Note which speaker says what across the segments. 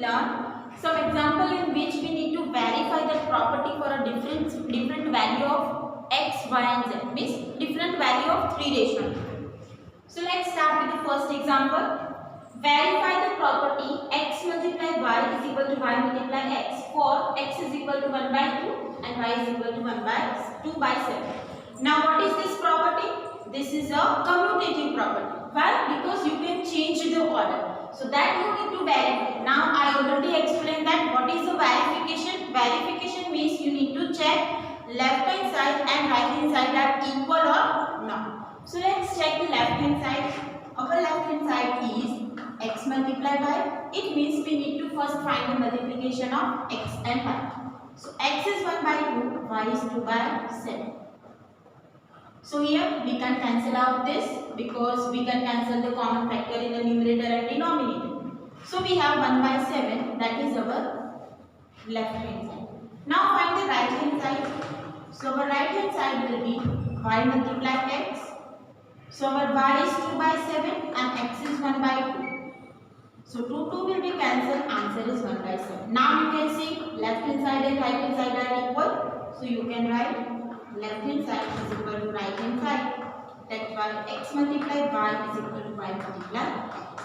Speaker 1: learn some example in which we need to verify the property for a different value of x, y and z, means different value of three rational numbers. So let's start with the first example. Verify the property x multiply y is equal to y multiply x for x is equal to 1 by 2 and y is equal to 1 by 2 by 7. Now what is this property? This is a commutative property. Why? Because you can change the order. So that you need to verify. Now I already explained that what is the verification. Verification means you need to check left hand side and right hand side are equal or not. So let's check the left hand side. Our left hand side is x multiplied by. It means we need to first find the multiplication of x and y. So x is 1 by 2, y is 2 by 7. So here we can cancel out this because we can cancel the common factor in the numerator and denominator. So we have 1 by 7, that is our left hand side. Now find the right hand side. So our right hand side will be y multiply x. So our y is 2 by 7 and x is 1 by 2. So 2 will be cancelled, answer is 1 by 7. Now you can see left hand side and right hand side are equal. So you can write left hand side is equal to right hand side. That's why x multiplied y is equal to y multiplied x.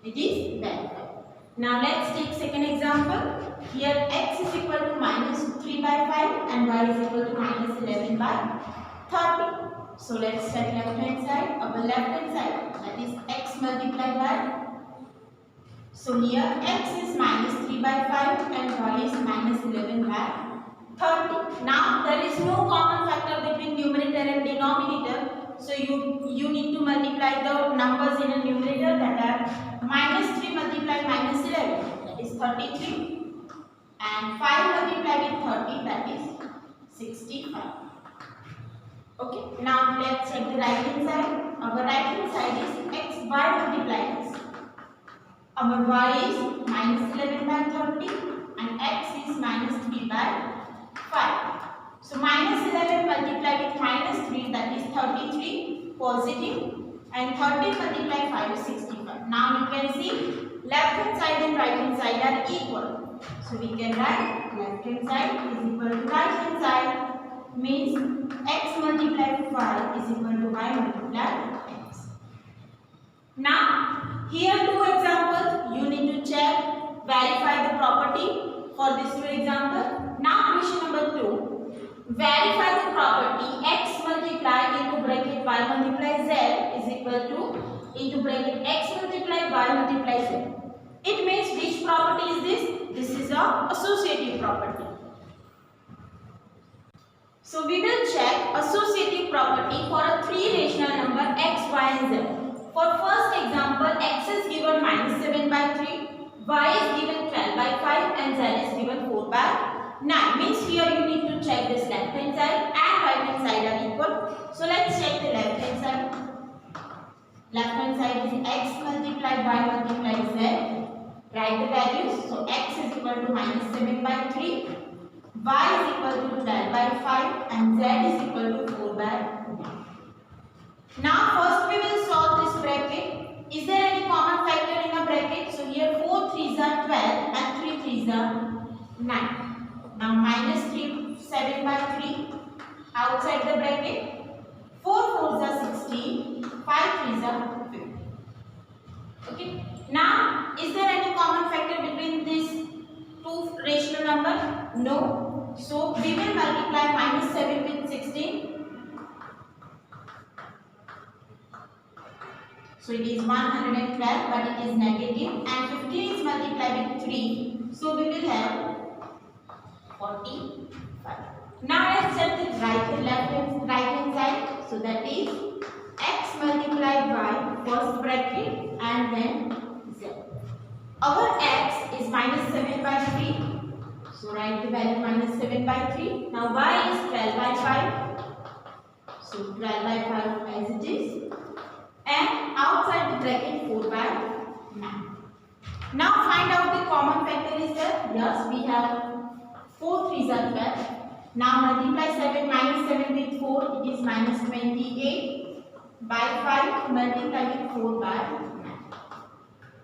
Speaker 1: It is verified. Now let's take second example. Here x is equal to minus 3 by 5 and y is equal to minus 11 by 30. So let's check left hand side. Our left hand side, that is x multiplied y. So here x is minus 3 by 5 and y is minus 11 by 30. Now there is no common factor between numerator and denominator. So you need to multiply the numbers in a numerator, that are minus 3 multiplied minus 11, that is 33, and 5 multiplied with 30, that is 65. Okay, now let's check the right hand side. Our right hand side is x y multiplied x. Our y is minus 11 by 30 and x is minus 3 by 5. So minus 11 multiplied with minus 3, that is 33 positive, and 30 multiplied 5 is 65. Now you can see left hand side and right hand side are equal. So we can write left hand side is equal to right hand side, means x multiplied 5 is equal to y multiplied x. Now here two examples, you need to check, verify the property for these two examples. Now question number 2. Verify the property x multiplied into bracket y multiply z is equal to into bracket x multiply y multiply z. It means which property is this? This is a associative property. So we will check associative property for a three rational number x, y and z. For first example, x is given minus 7 by 3, y is given 12 by 5 and z is given 4 by 9. Means here you need to check this left hand side and right hand side are equal. So let's check the left hand side. Left hand side is x multiplied y multiplied z. Write the values. So x is equal to minus 7 by 3, y is equal to 12 by 5 and z is equal to 4 by 9. Now first we will solve this bracket. Is there any common factor in a bracket? So here 4 3s are 12 and 3 3s are 9. Now minus 7 by 3 outside the bracket. 4 4s are 16, 5 3s are 50. Okay. Now is there any common factor between these two rational numbers? No. So we will multiply minus 7 with 16. So it is 112 but it is negative, and 15 is multiplied with 3. So we will have 45. Now let's check the right hand side. So that is x multiplied by first bracket and then z. Our x is minus 7 by 3. So write the value minus 7 by 3. Now y is 12 by 5. So 12 by 5 as it is. And outside the bracket 4 by 9. Now find out the common factor is there. Yes, we have 4 3s are 12. Now multiply 7 minus 7 with 4, it is minus 28 by 5 multiply with 4 by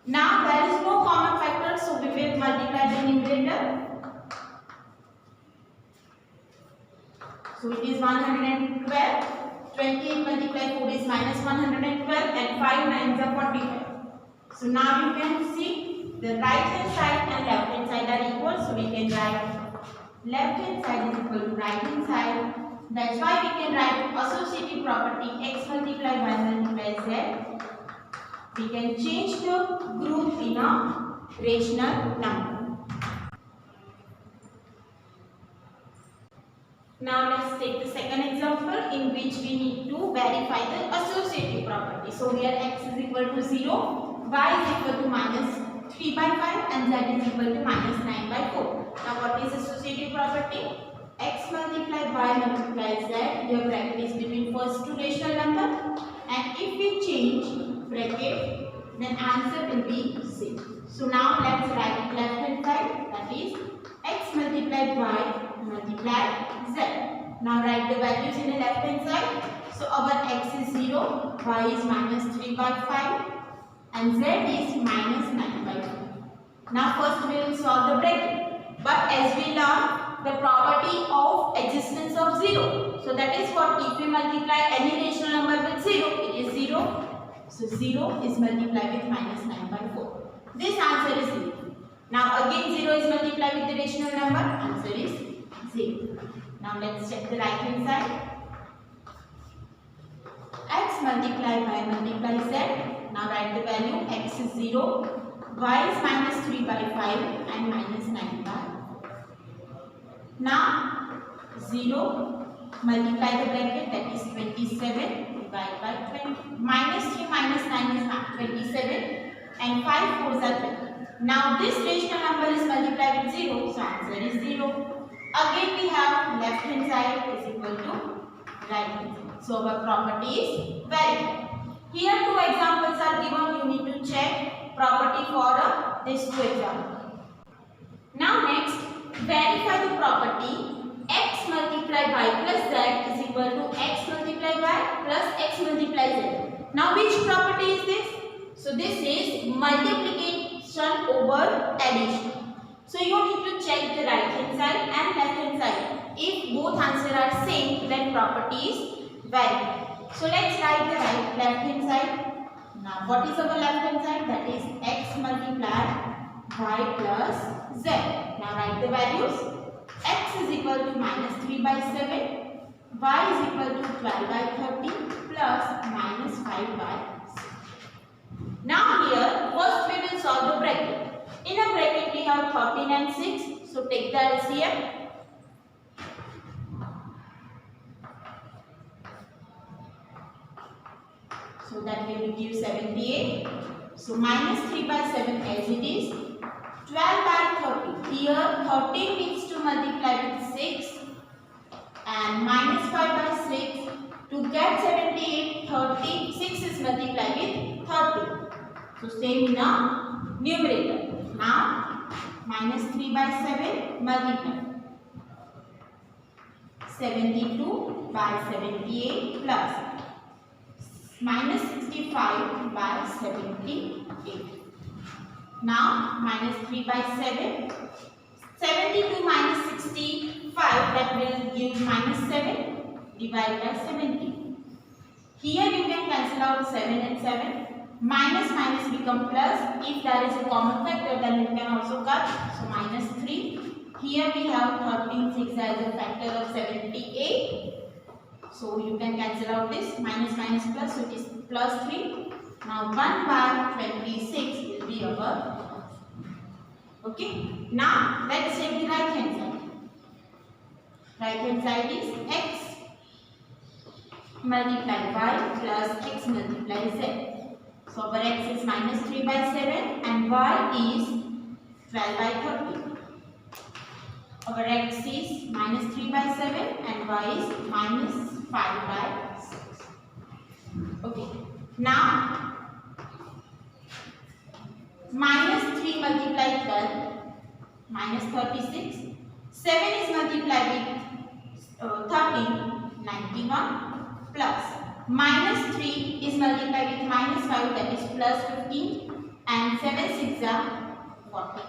Speaker 1: 9. Now there is no common factor, so we will multiply the numerator. So it is 112. 28 multiplied 4 is minus 112 and 5 9s are 45. So now you can see the right hand side and left hand side are equal. So we can write left hand side is equal to right hand side. That's why we can write associative property x multiplied y multiplied z. We can change the group in a rational number. Now let's take the second example in which we need to verify the associative property. So here x is equal to 0, y is equal to minus 3 by 5 and z is equal to minus 9 by 4. Now what is associative property? X multiplied y multiplied z. Here bracket is between first two rational number, and if we change bracket then answer will be 6. So now let's write it left hand side, that is x multiplied y multiplied z. Now write the values in the left hand side. So our x is 0, y is minus 3 by 5 and z is minus 9 by 4. Now first we will solve the bracket. But as we learn the property of existence of 0. So that is what if we multiply any rational number with 0, it is 0. So 0 is multiplied with minus 9 by 4. This answer is 0. Now again 0 is multiplied with the rational number, answer is 0. Now let's check the right hand side. X multiplied y multiplied z. Now write the value. X is 0, y is minus 3 by 5 and minus 9 by 4. Now 0 multiply the bracket, that is 27 divided by 20. Minus 3 minus 9 is 27 and 5 4s are 20. Now this rational number is multiplied with 0, so answer is 0. Again we have left hand side is equal to right hand side. So our property is verified. Here two examples are given. You need to check property for these two examples. Now next, verify the property x multiplied y plus z is equal to x multiplied y plus x multiplied z. Now which property is this? So this is multiplication over addition. So you need to check the right hand side and left hand side. If both answers are same, then property is verified. So let's write the left hand side. Now what is our left hand side? That is x multiplied y plus z. Now write the values. X is equal to minus 3 by 7, y is equal to 12 by 30 plus minus 5 by 6. Now here first we will solve the bracket. In a bracket we have 13 and 6. So take the LCM. So that will give 78. So minus 3 by 7 as it is. 12 by 30. Here 13 needs to multiply with 6 and minus 5 by 6. To get 78, 36 is multiplied with 30. So same in a numerator. Now minus 3 by 7 multiply. 72 by 78 plus minus 65 by 78. Now minus 3 by 7. 72 minus 65, that will give minus 7 divided by 70. Here you can cancel out 7 and 7. Minus minus become plus. If there is a common factor, then you can also cut. So minus 3. Here we have 13 6 as a factor of 78. So you can cancel out this minus minus plus, so it is plus 3. Now 1 by 26 will be our. Okay. Now let's check the right hand side. Right hand side is x multiplied y plus x multiplied z. So our x is minus 3 by 7 and y is 12 by 30. Our x is minus 3 by 7 and y is minus 5 by 6. Okay. Now minus 3 multiplied 12 minus 36. 7 is multiplied with 13, 91 plus minus 3 is multiplied with minus 5, that is plus 15, and 7 6 are 40.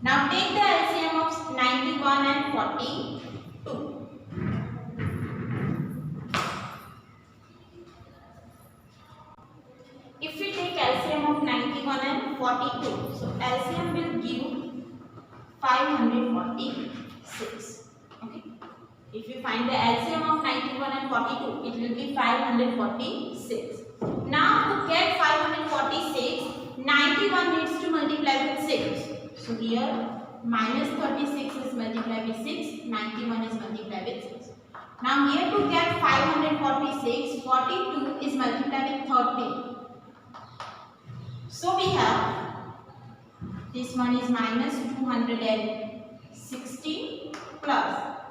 Speaker 1: Now take the LCM of 91 and 42. If we take LCM of 91 and 42, so LCM will give 546. Okay. If you find the LCM of 91 and 42, it will be 546. Now to get 546, 91 needs to multiply with 6. So here minus 36 is multiplied with 6, 91 is multiplied with 6. Now here to get 546, 42 is multiplied with 30. So we have this one is minus 260 plus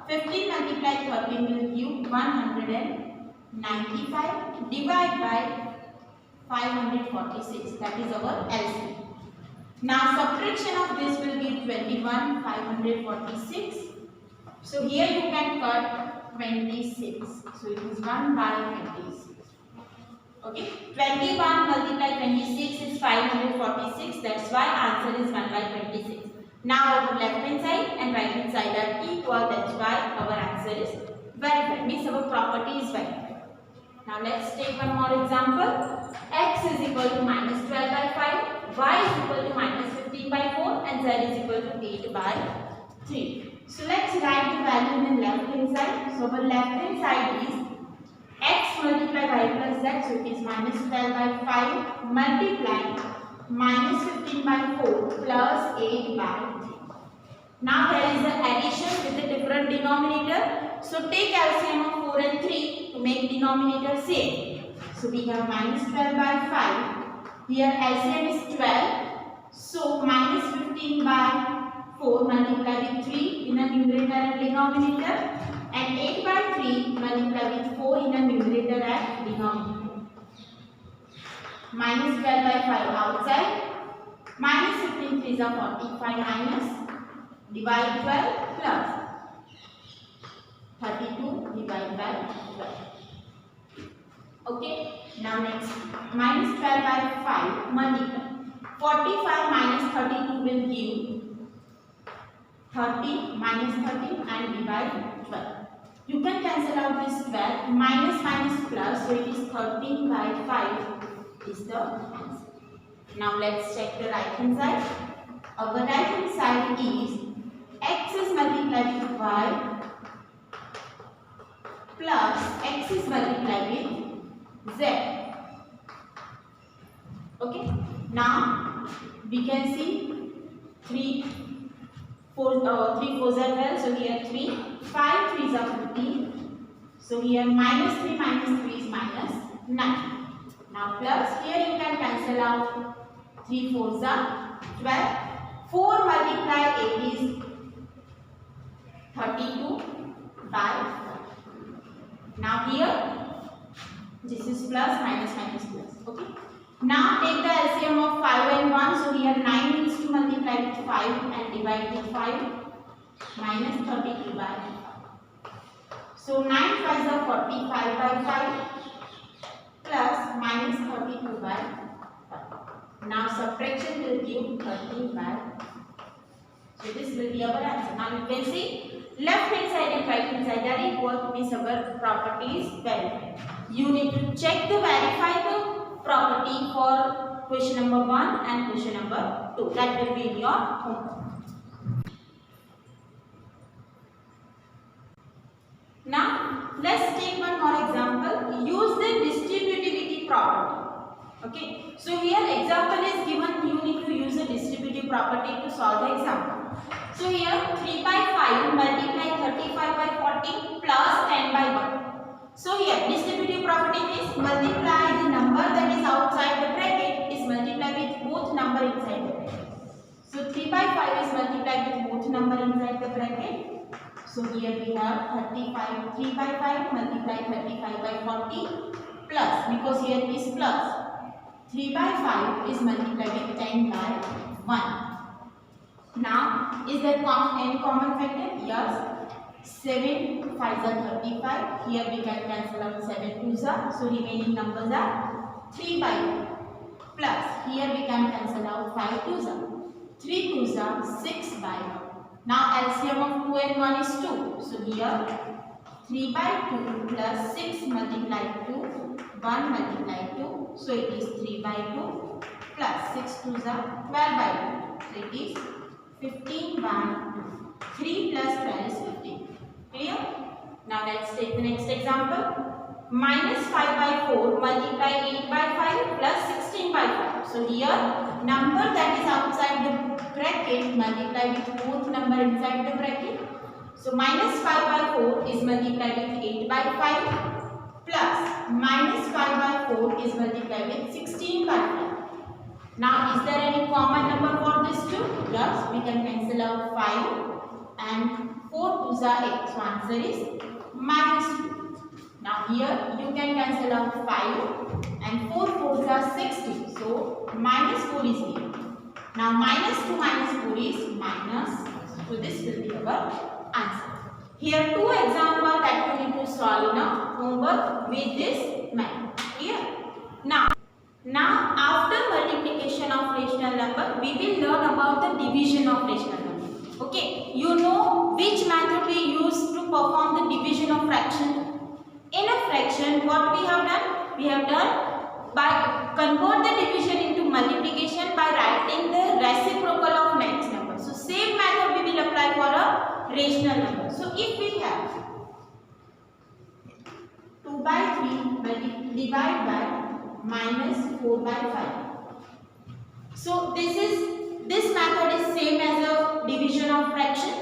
Speaker 1: 15 multiplied 13 will give 195 divided by 546, that is our LCM. Now subtraction of this will give 21 546. So here you can cut 26. So it is 1 by 26. Okay, 21 multiplied 26 is 546. That's why answer is 1 by 26. Now our left hand side and right hand side are equal. That's why our answer is verified. Means our property is verified. Now let's take one more example. X is equal to minus 12 by 5, y is equal to minus 15 by 4, and z is equal to 8 by 3. So let's write the value in the left hand side. So our left hand side is x multiplied by y plus z, so it is minus 12 by 5 multiplied minus 15 by 4 plus 8 by 3. Now there is an addition with a different denominator. So take LCM of 4 and 3 to make denominator same. So we have minus 12 by 5. Here LCM is 12. So minus 15 by 4 multiplied with 3 in a numerator and denominator, and 8 by 3 multiplied with 4 in a numerator and denominator. Minus 12 by 5 outside. Minus 15 3 is 45 minus. Divide 12 plus 32 divided by 12. Okay. Now next. Minus 12 by 5 multiply. 45 minus 32 will give 30 minus 30 and divide 12. You can cancel out this 12. Minus minus plus, so it is 13 by 5 is the answer. Now let's check the right hand side. Our right hand side is x is multiplied with y plus x is multiplied with z. Okay. Now we can see 3 4s are 12, so here 3, 5 3s are 15. So here minus 3 minus 3 is minus 9. Now plus, here you can cancel out 3 4s are 12. 4 multiply 8 is 32 by 4. Now here this is plus minus minus plus. Okay. Now take the LCM of 5 and 1. So here 9 needs to multiply with 5 and divide with 5. Minus 32 by 5. So 9 5s are 45 by 5 plus minus 32 by 5. Now subtraction will give 30 by 5. So this will be our answer. Now you can see left hand side and right hand side are equal, means our property is verified. You need to check the verify the property for question number 1 and question number 2. That will be in your homework. Now let's take one more example. Use the distributivity property. Okay. So here example is given. You need to use a distributive property to solve the example. So here 3 by 5 multiply 35 by 40 plus 10 by 1. So here distributive property means multiply the number that is outside the bracket is multiplied with both number inside the bracket. So 3 by 5 is multiplied with both number inside the bracket. So here we have 35, 3 by 5 multiply 35 by 40 plus, because here is plus, 3 by 5 is multiplied with 10 by 1. Now is there any common factor? Yes. 7 5s are 35. Here we can cancel out 7 2s are. So remaining numbers are 3 by 1. plus here we can cancel out 5 twos are 3 twos are 6 by 1. Now LCM of 2 and 1 is 2. So here 3 by 2 plus 6 multiplied to 1 multiplied 2. So it is 3 by 2 plus 6 twos are 12 by 2. So it is 15 by 2. 3 plus 12 is 15. Clear? Now let's take the next example. Minus 5 by 4 multiply 8 by 5 plus 16 by 5. So here number that is outside the bracket multiply with both number inside the bracket. So minus 5 by 4 is multiplied with 8 by 5 plus minus 5 by 4 is multiplied with 16 by 5. Now is there any common number for this two? Yes, we can cancel out 5 and 4 twos are 8. So answer is minus 2. Now here you can cancel out 5 and 4 fours are 60. So minus 4 is here. Now minus 2 minus 4 is minus. So this will be our answer. Here two examples that you need to solve in a homework with this method. Clear? Now after multiplication of rational number, we will learn about the division of rational number. Okay, you know which method we use to perform the division of fraction. In a fraction, what we have done? We have done by convert the division into multiplication by writing the reciprocal of next number. So same method we will apply for a rational number. So if we have 2 by 3 divide by minus 4 by 5. So this method is same as a division of fraction.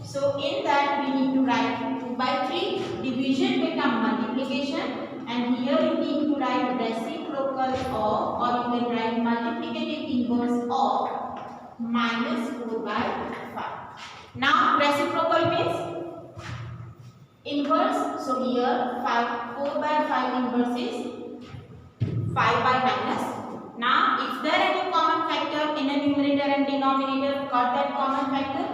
Speaker 1: So in that we need to write 2 by 3 division become multiplication, and here you need to write reciprocal of, or you can write multiplicative inverse of minus 4 by 5. Now reciprocal means inverse. So here 4 by 5 inverse is 5 by minus. Now if there any common factor in a numerator and denominator, cut that common factor.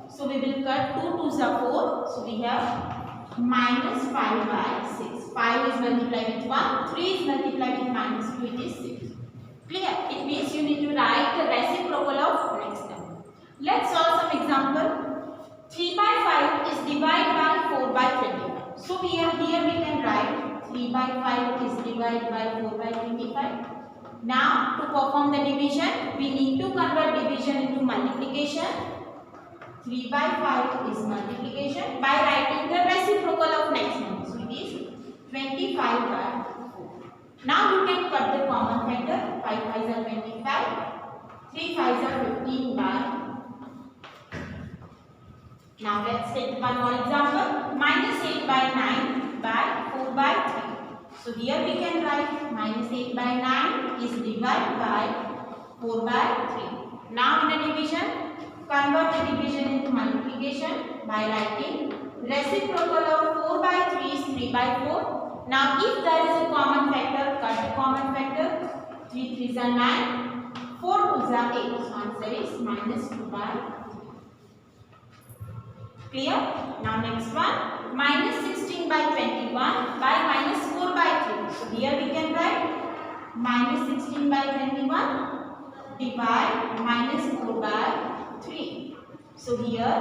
Speaker 1: So we will cut 2 twos are 4. So we have minus 5 by 6. 5 is multiplied with 1. 3 is multiplied with minus 2. It is 6. Clear? It means you need to write the reciprocal of next number. Let's solve some example. 3 by 5 is divided by 4 by 25. So here we can write 3 by 5 is divided by 4 by 25. Now to perform the division, we need to convert division into multiplication. 3 by 5 is multiplication by writing the reciprocal of next number. So it is 25 by 4. Now you can cut the common factor. 5 5s are 25. 3 5s are 15 by. Now let's take one more example. Minus 8 by 9 by 4 by 3. So here we can write minus 8 by 9 is divided by 4 by 3. Now in a division, convert the division into multiplication by writing reciprocal of 4 by 3 is 3 by 4. Now if there is a common factor, cut the common factor. 3 3s are 9, 4 2s are 8. So answer is minus 2 by 3. Clear? Now next one, minus 16 by 21 by minus 4 by 3. So here we can write minus 16 by 21 divide minus 4 by 3. So here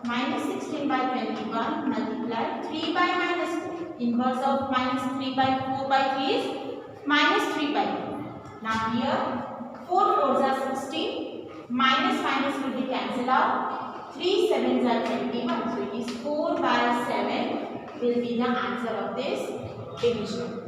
Speaker 1: minus 16 by 21 multiply 3 by minus 4. Inverse of minus 3 by 4 by 3 is minus 3 by 4. Now here 4 4s are 16. Minus minus will be cancelled out. 3 7s are 21. So it is 4 by 7 will be the answer of this division.